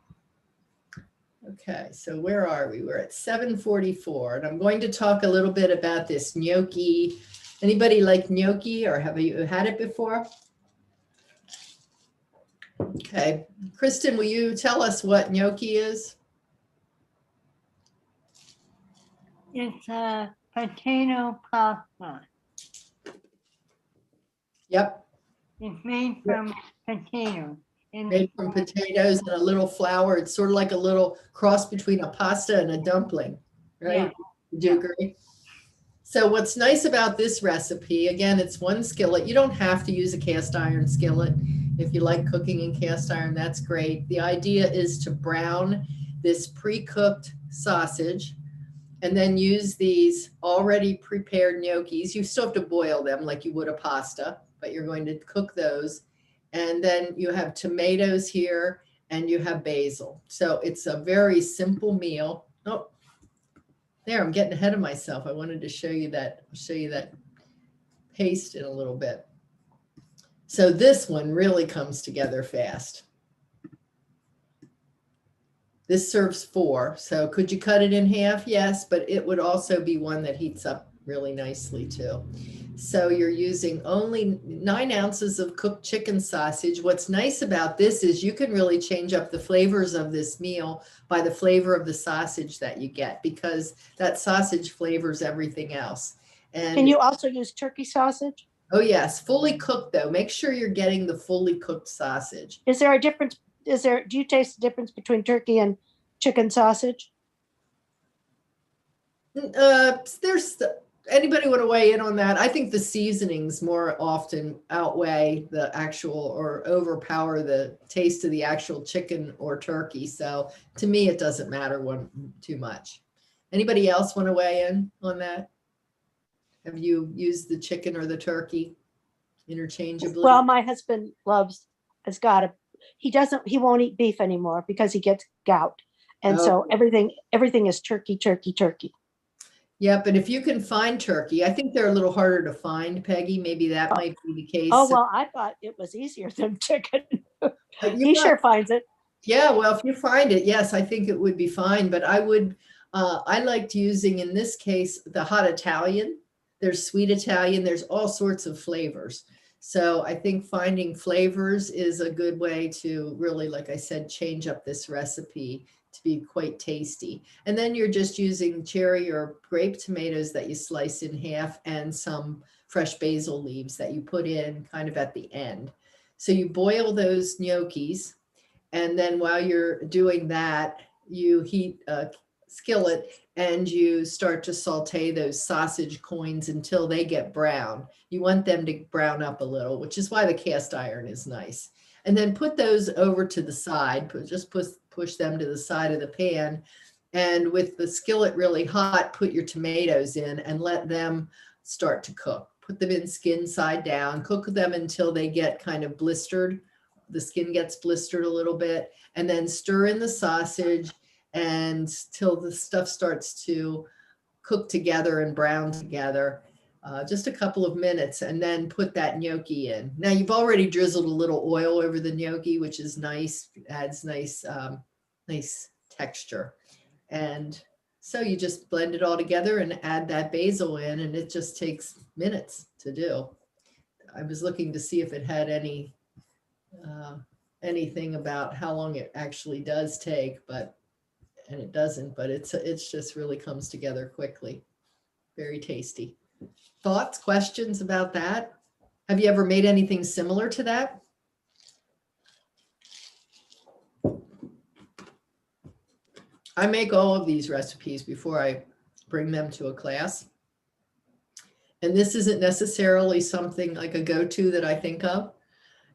Okay, so where are we? We're at 7:44, and I'm going to talk a little bit about this gnocchi. Anybody like gnocchi, or have you had it before? Okay, Kristen, will you tell us what gnocchi is? It's a potato pasta. Yep, It's made from potatoes. And made from potatoes and a little flour. It's sort of like a little cross between a pasta and a dumpling, right? Do you agree? So what's nice about this recipe, again, it's one skillet. You don't have to use a cast iron skillet. If you like cooking in cast iron, that's great. The idea is to brown this pre-cooked sausage and then use these already prepared gnocchis. You still have to boil them like you would a pasta, but you're going to cook those. And then you have tomatoes here and you have basil. So it's a very simple meal. Oh, there, I'm getting ahead of myself. I wanted to show you that, paste in a little bit. So this one really comes together fast. This serves 4. So could you cut it in half? Yes, but it would also be one that heats up really nicely too. So you're using only 9 ounces of cooked chicken sausage. What's nice about this is you can really change up the flavors of this meal by the flavor of the sausage that you get, because that sausage flavors everything else. And Can you also use turkey sausage? oh yes, fully cooked though. Make sure you're getting the fully cooked sausage. Is there a difference? Do you taste the difference between turkey and chicken sausage? There's anybody want to weigh in on that? I think the seasonings more often outweigh the actual or overpower the taste of the actual chicken or turkey. So to me, it doesn't matter too much. Anybody else want to weigh in on that? Have you used the chicken or the turkey interchangeably? Well, my husband he won't eat beef anymore because he gets gout. And so everything is turkey, turkey, turkey. Yeah, but if you can find turkey, I think they're a little harder to find, Peggy. Maybe that might be the case. Oh, well, I thought it was easier than chicken. He sure finds it. Yeah, well, if you find it, yes, I think it would be fine. But I liked using, in this case, the hot Italian. There's sweet Italian. There's all sorts of flavors. So I think finding flavors is a good way to really, like I said, change up this recipe to be quite tasty. And then you're just using cherry or grape tomatoes that you slice in half and some fresh basil leaves that you put in kind of at the end. So you boil those gnocchis, and then while you're doing that, you heat a skillet and you start to saute those sausage coins until they get brown. You want them to brown up a little, which is why the cast iron is nice. And then put those over to the side, just push them to the side of the pan. And with the skillet really hot, put your tomatoes in and let them start to cook. Put them in skin side down, cook them until they get kind of blistered. The skin gets blistered a little bit, and then stir in the sausage and till the stuff starts to cook together and brown together. Just a couple of minutes, and then put that gnocchi in. Now you've already drizzled a little oil over the gnocchi, which is nice, adds nice texture. And so you just blend it all together and add that basil in, and it just takes minutes to do. I was looking to see if it had anything about how long it actually does take, and it doesn't, but it's just really comes together quickly. Very tasty. Thoughts, questions about that? Have you ever made anything similar to that? I make all of these recipes before I bring them to a class. And this isn't necessarily something like a go-to that I think of.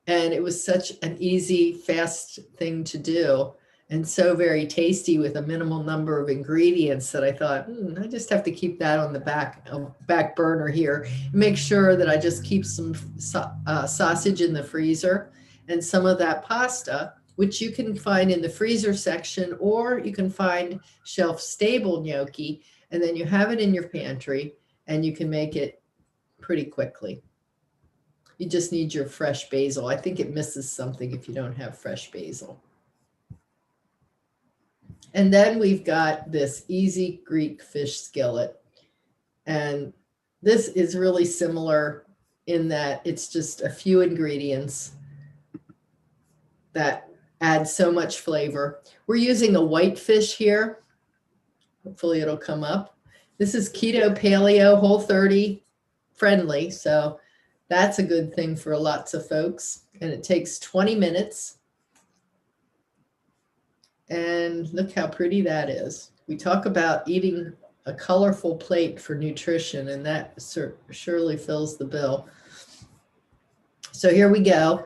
And it was such an easy, fast thing to do, and so very tasty with a minimal number of ingredients that I thought, I just have to keep that on the back burner here. Make sure that I just keep some sausage in the freezer and some of that pasta, which you can find in the freezer section, or you can find shelf stable gnocchi, and then you have it in your pantry and you can make it pretty quickly. You just need your fresh basil. I think it misses something if you don't have fresh basil. And then we've got this easy Greek fish skillet. And this is really similar in that it's just a few ingredients that add so much flavor. We're using a white fish here. Hopefully it'll come up. This is keto, paleo, Whole30 friendly. So that's a good thing for lots of folks. And it takes 20 minutes. And look how pretty that is. We talk about eating a colorful plate for nutrition, and that surely fills the bill. So here we go.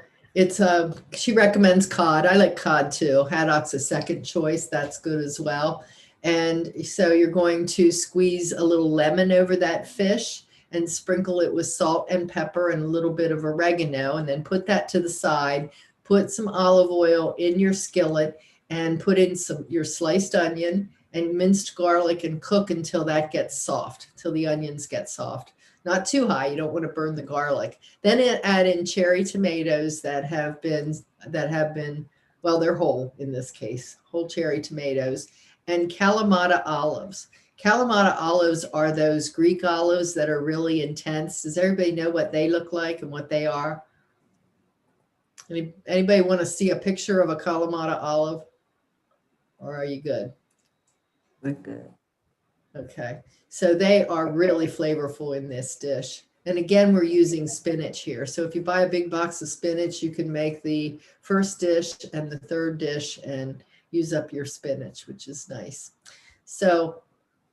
She recommends cod. I like cod too. Haddock's a second choice. That's good as well. And so you're going to squeeze a little lemon over that fish and sprinkle it with salt and pepper and a little bit of oregano, and then put that to the side. Put some olive oil in your skillet and put in your sliced onion and minced garlic and cook until that gets soft, till the onions get soft. Not too high, you don't want to burn the garlic. Then add in cherry tomatoes that have been, well, they're whole in this case, whole cherry tomatoes, and Kalamata olives. Kalamata olives are those Greek olives that are really intense. Does everybody know what they look like and what they are? Anybody want to see a picture of a Kalamata olive? Or are you good? We're good. Okay, so they are really flavorful in this dish. And again, we're using spinach here. So if you buy a big box of spinach, you can make the first dish and the third dish and use up your spinach, which is nice. So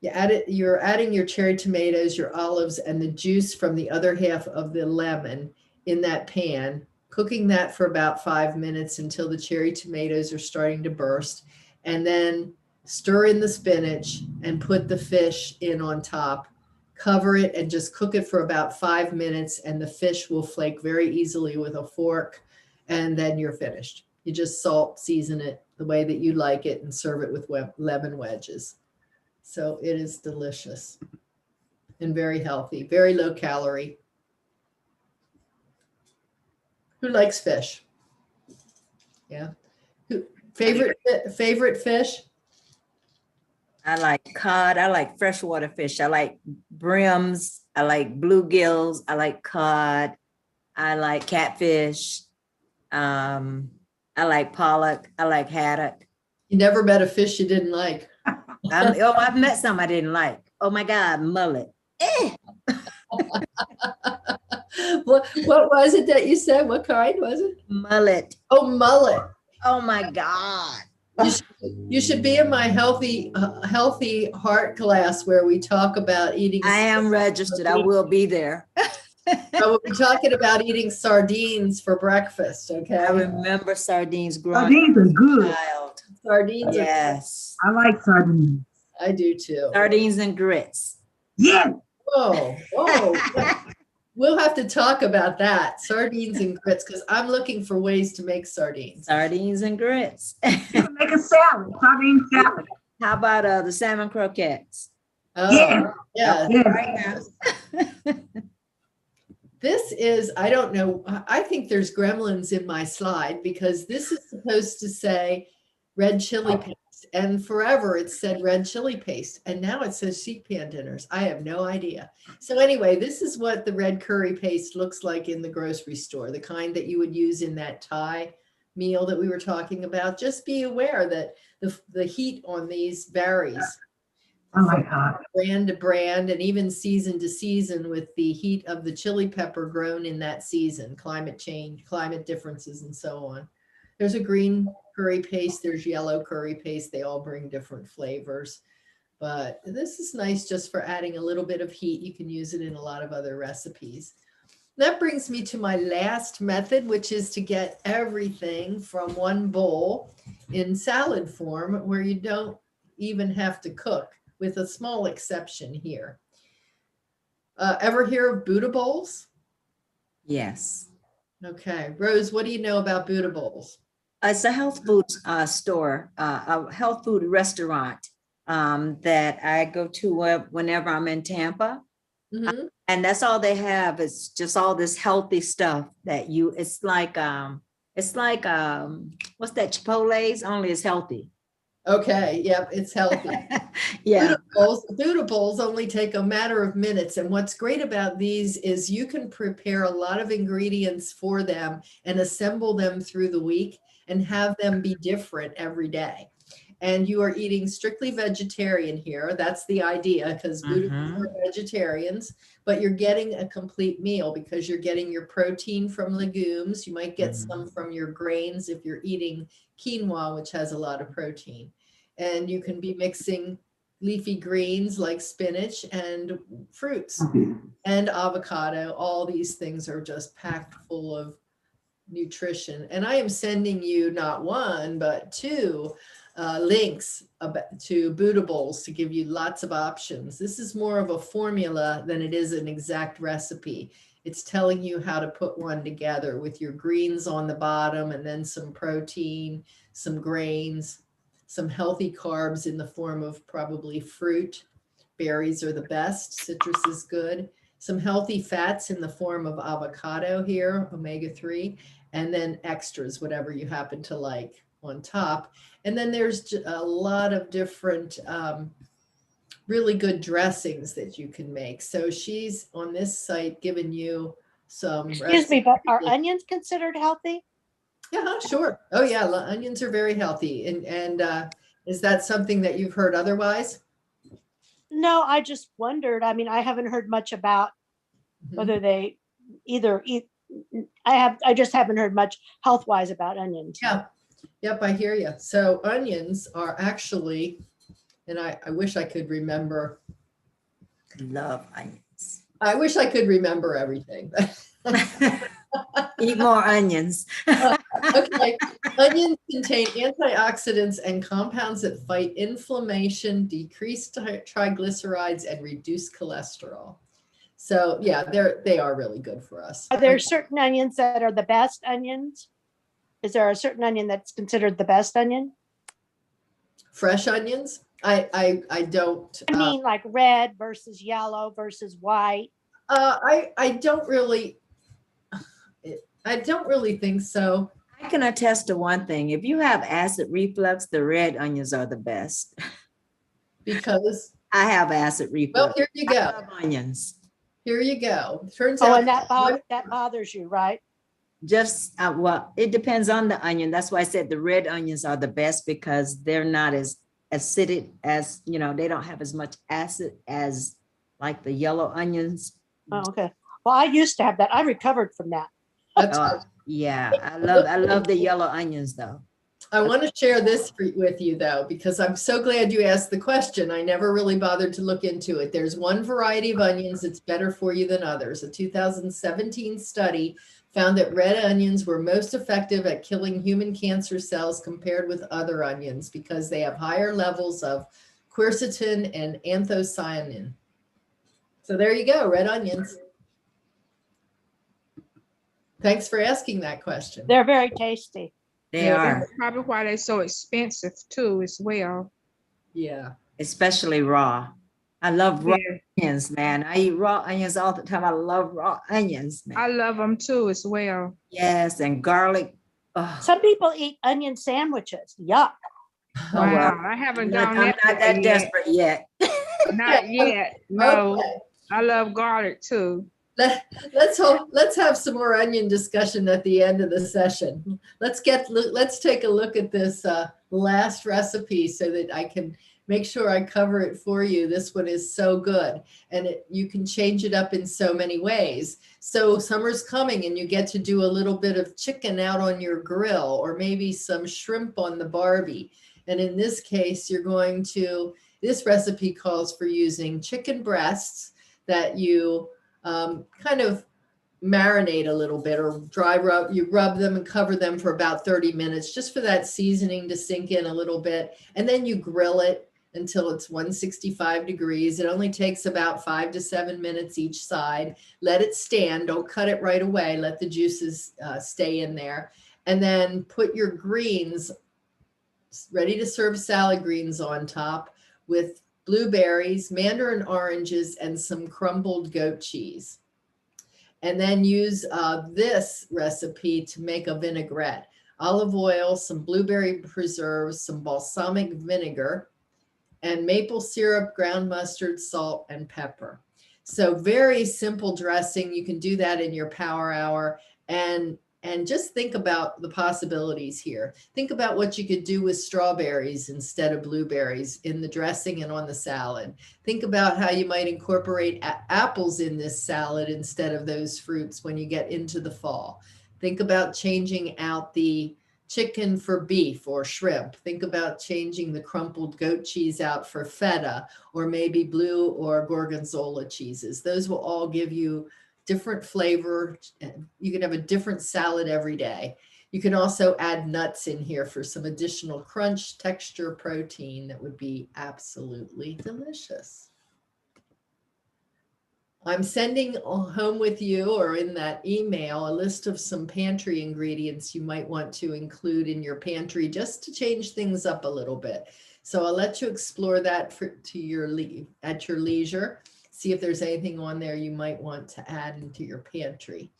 you're adding your cherry tomatoes, your olives, and the juice from the other half of the lemon in that pan, cooking that for about 5 minutes until the cherry tomatoes are starting to burst, and then stir in the spinach and put the fish in on top. Cover it and just cook it for about 5 minutes, and the fish will flake very easily with a fork, and then you're finished. You just salt, season it the way that you like it, and serve it with lemon wedges. So it is delicious and very healthy, very low calorie. Who likes fish? Yeah. Favorite fish? I like cod. I like freshwater fish. I like brims. I like bluegills. I like cod. I like catfish. I like pollock. I like haddock. You never met a fish you didn't like. I've met some I didn't like. Oh my God, mullet. What was it that you said? What kind was it? Mullet. Oh, mullet. Oh my God. You should be in my healthy heart class where we talk about eating. I am registered. I will be there. I will be talking about eating sardines for breakfast. Okay. I remember sardines growing Sardines are good. child. Sardines. Yes. I like sardines. I do too. Sardines and grits. Yeah. Whoa. We'll have to talk about that. Sardines and grits, because I'm looking for ways to make sardines. Sardines and grits. You can make a salad, sardine salad. How about the salmon croquettes? Oh, Yeah. yeah. Yeah. Right now. This is, I don't know, I think there's gremlins in my slide, because this is supposed to say red chili paste. And forever it said red chili paste. And now it says sheet pan dinners. I have no idea. So anyway, this is what the red curry paste looks like in the grocery store, the kind that you would use in that Thai meal that we were talking about. Just be aware that the heat on these varies. I like hot. Brand to brand, and even season to season, with the heat of the chili pepper grown in that season, climate change, climate differences, and so on. There's a green curry paste, there's yellow curry paste. They all bring different flavors, but this is nice just for adding a little bit of heat. You can use it in a lot of other recipes. That brings me to my last method, which is to get everything from one bowl in salad form, where you don't even have to cook, with a small exception here. Ever hear of Buddha bowls? Yes. Okay. Rose, what do you know about Buddha bowls? It's a health food store, a health food restaurant that I go to whenever I'm in Tampa. Mhm. And that's all they have. It's just all this healthy stuff that it's like what's that, Chipotle's, only it's healthy. Okay. Yep. It's healthy. Yeah. Buddha bowls only take a matter of minutes. And what's great about these is you can prepare a lot of ingredients for them and assemble them through the week and have them be different every day. And you are eating strictly vegetarian here. That's the idea, because Buddha bowls are vegetarians, but you're getting a complete meal because you're getting your protein from legumes. You might get some from your grains if you're eating quinoa, which has a lot of protein. And you can be mixing leafy greens like spinach and fruits and avocado. All these things are just packed full of nutrition. And I am sending you not one, but two links to Bootables to give you lots of options. This is more of a formula than it is an exact recipe. It's telling you how to put one together with your greens on the bottom and then some protein, some grains, some healthy carbs in the form of probably fruit. Berries are the best. Citrus is good. Some healthy fats in the form of avocado here, omega-3, and then extras, whatever you happen to like on top. And then there's a lot of different really good dressings that you can make. So she's on this site giving you some. Excuse me, but are onions considered healthy? Yeah, sure. Oh yeah, onions are very healthy. And is that something that you've heard otherwise? No, I just wondered. I mean, I haven't heard much about whether they either eat. I just haven't heard much health-wise about onions. Yeah. Yep, I hear you. So onions are actually, and I wish I could remember. Love onions. I wish I could remember everything. Eat more onions. Okay. Onions contain antioxidants and compounds that fight inflammation, decrease triglycerides, and reduce cholesterol. So yeah, they are really good for us. Are there certain onions that are the best onions? Is there a certain onion that's considered the best onion? Fresh onions? I don't. I mean, like red versus yellow versus white. I don't really think so. I can attest to one thing. If you have acid reflux, the red onions are the best. Because I have acid reflux. well, here you I go. love onions. Here you go. Turns Oh, out and that bothers you, right? Just well, it depends on the onion. That's why I said the red onions are the best because they're not as acidic as, you know, they don't have as much acid as like the yellow onions. Oh, okay. Well, I used to have that. I recovered from that. that's Yeah, I love the yellow onions though. I want to share this with you though, because I'm so glad you asked the question. I never really bothered to look into it. There's one variety of onions that's better for you than others. A 2017 study found that red onions were most effective at killing human cancer cells compared with other onions because they have higher levels of quercetin and anthocyanin. So there you go, red onions. Thanks for asking that question. They're very tasty. They Yeah. are, That's probably why they're so expensive too, as well. Yeah. especially raw. I love raw Yeah, onions, man. I eat raw onions all the time. I love raw onions, man. I love them too, as well. Yes, and garlic. Oh, Some people eat onion sandwiches. Yuck. Oh, well. Wow, I haven't done I'm that. not that yet. desperate yet. Not yet. No, Okay. I love garlic too. Let's have some more onion discussion at the end of the session. Let's take a look at this last recipe so that I can make sure I cover it for you. This one is so good, and you can change it up in so many ways. So summer's coming and you get to do a little bit of chicken out on your grill, or maybe some shrimp on the Barbie. And in this case, this recipe calls for using chicken breasts that you kind of marinate a little bit, or you rub them and cover them for about 30 minutes, just for that seasoning to sink in a little bit. And then you grill it until it's 165 degrees. It only takes about 5 to 7 minutes each side. Let it stand. Don't cut it right away. Let the juices stay in there. And then put your greens, ready to serve salad greens on top with blueberries, mandarin oranges, and some crumbled goat cheese. And then use this recipe to make a vinaigrette. Olive oil, some blueberry preserves, some balsamic vinegar, and maple syrup, ground mustard, salt, and pepper. So very simple dressing. You can do that in your power hour. And just think about the possibilities here. Think about what you could do with strawberries instead of blueberries in the dressing and on the salad. Think about how you might incorporate apples in this salad instead of those fruits when you get into the fall. Think about changing out the chicken for beef or shrimp. Think about changing the crumpled goat cheese out for feta, or maybe blue or gorgonzola cheeses. Those will all give you different flavor. You can have a different salad every day. You can also add nuts in here for some additional crunch, texture, protein that would be absolutely delicious. I'm sending home with you or in that email a list of some pantry ingredients you might want to include in your pantry just to change things up a little bit. So I'll let you explore that at your leisure. See if there's anything on there you might want to add into your pantry.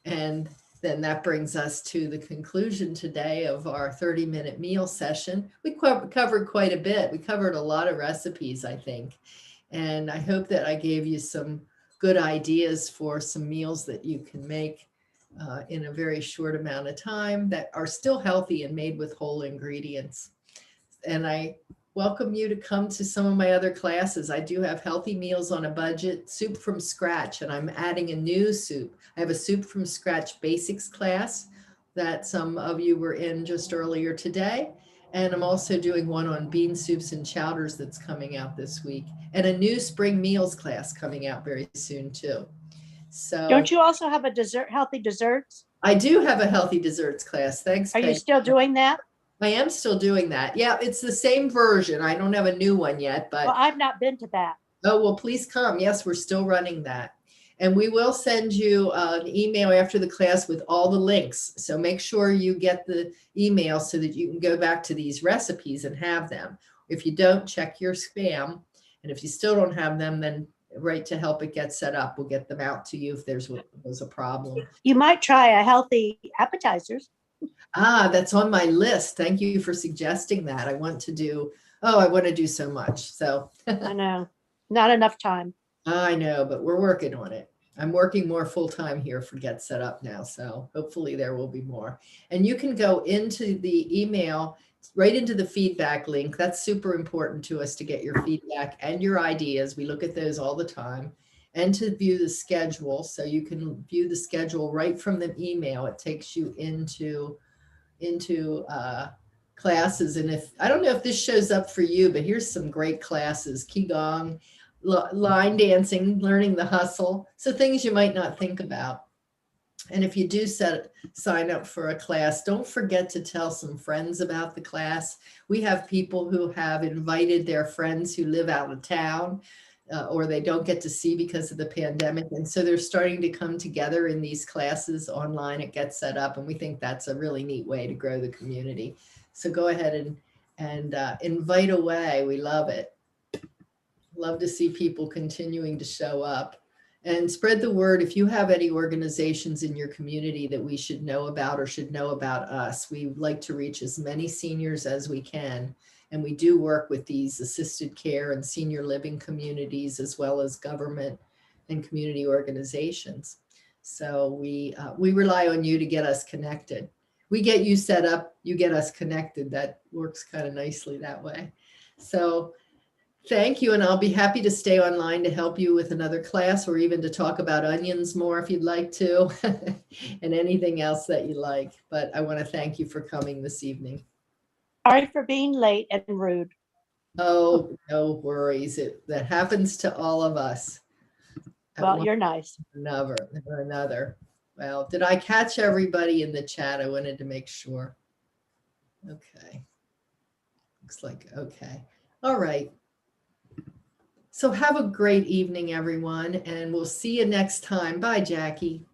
And then that brings us to the conclusion today of our 30-minute meal session. We covered quite a bit. We covered a lot of recipes, I think. And I hope that I gave you some good ideas for some meals that you can make in a very short amount of time that are still healthy and made with whole ingredients. And I welcome you to come to some of my other classes. I do have healthy meals on a budget, soup from scratch, and I'm adding a new soup. I have a soup from scratch basics class that some of you were in just earlier today. And I'm also doing one on bean soups and chowders that's coming out this week, and a new spring meals class coming out very soon too. So Don't you also have a healthy desserts? I do have a healthy desserts class. Thanks. Are you Peggy. still doing that? I am still doing that. Yeah, it's the same version. I don't have a new one yet, but Well, I've not been to that. oh, well, please come. Yes, we're still running that. And we will send you an email after the class with all the links. So make sure you get the email so that you can go back to these recipes and have them. If you don't, check your spam. And if you still don't have them, then write to Help It Get Set Up. We'll get them out to you if there's a problem. You might try a healthy appetizers. Ah, that's on my list. Thank you for suggesting that. I want to do so much. So I know, not enough time. I know, but we're working on it. I'm working more full-time here for Get Set Up now. So hopefully there will be more. And you can go into the email, right into the feedback link. That's super important to us to get your feedback and your ideas. We look at those all the time. And to view the schedule. So you can view the schedule right from the email. It takes you into classes. And if I don't know if this shows up for you, but here's some great classes: Qigong, line dancing, learning the hustle. So things you might not think about. And if you do sign up for a class, don't forget to tell some friends about the class. We have people who have invited their friends who live out of town or they don't get to see because of the pandemic. And so they're starting to come together in these classes online. It gets set up. And we think that's a really neat way to grow the community. So go ahead and invite away. We love it. Love to see people continuing to show up. And spread the word. If you have any organizations in your community that we should know about or should know about us, we like to reach as many seniors as we can. And we do work with these assisted care and senior living communities, as well as government and community organizations. So we rely on you to get us connected. We get you set up, you get us connected. That works kind of nicely that way. So thank you. And I'll be happy to stay online to help you with another class or even to talk about onions more if you'd like to, and anything else that you like. But I want to thank you for coming this evening. Sorry for being late and rude. Oh, no worries. That happens to all of us. Well, you're nice. Another. Well, did I catch everybody in the chat? I wanted to make sure. Okay. Looks like, okay. All right. So have a great evening, everyone, and we'll see you next time. Bye, Jackie.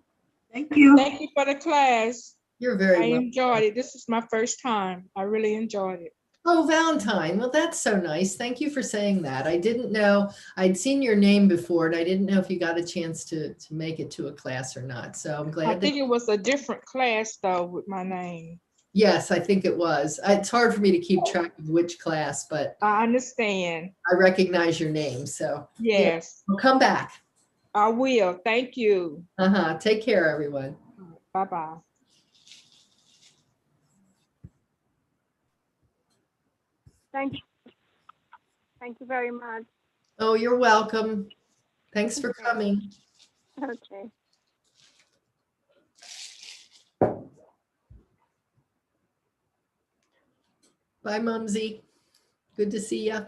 Thank you. Thank you for the class. You're very I welcome. enjoyed it. This is my first time. I really enjoyed it. Oh, Valentine. Well, that's so nice. Thank you for saying that. I didn't know. I'd seen your name before, and I didn't know if you got a chance to make it to a class or not. So I'm glad I that. think it was a different class though with my name. Yes, I think it was. It's hard for me to keep track of which class, but I understand. I recognize your name. So Yes, well, come back. I will. Thank you. Take care, everyone. Bye-bye. Thank you. Thank you very much. Oh, you're welcome. Thanks for coming. Okay. Bye, Mumsy. Good to see you.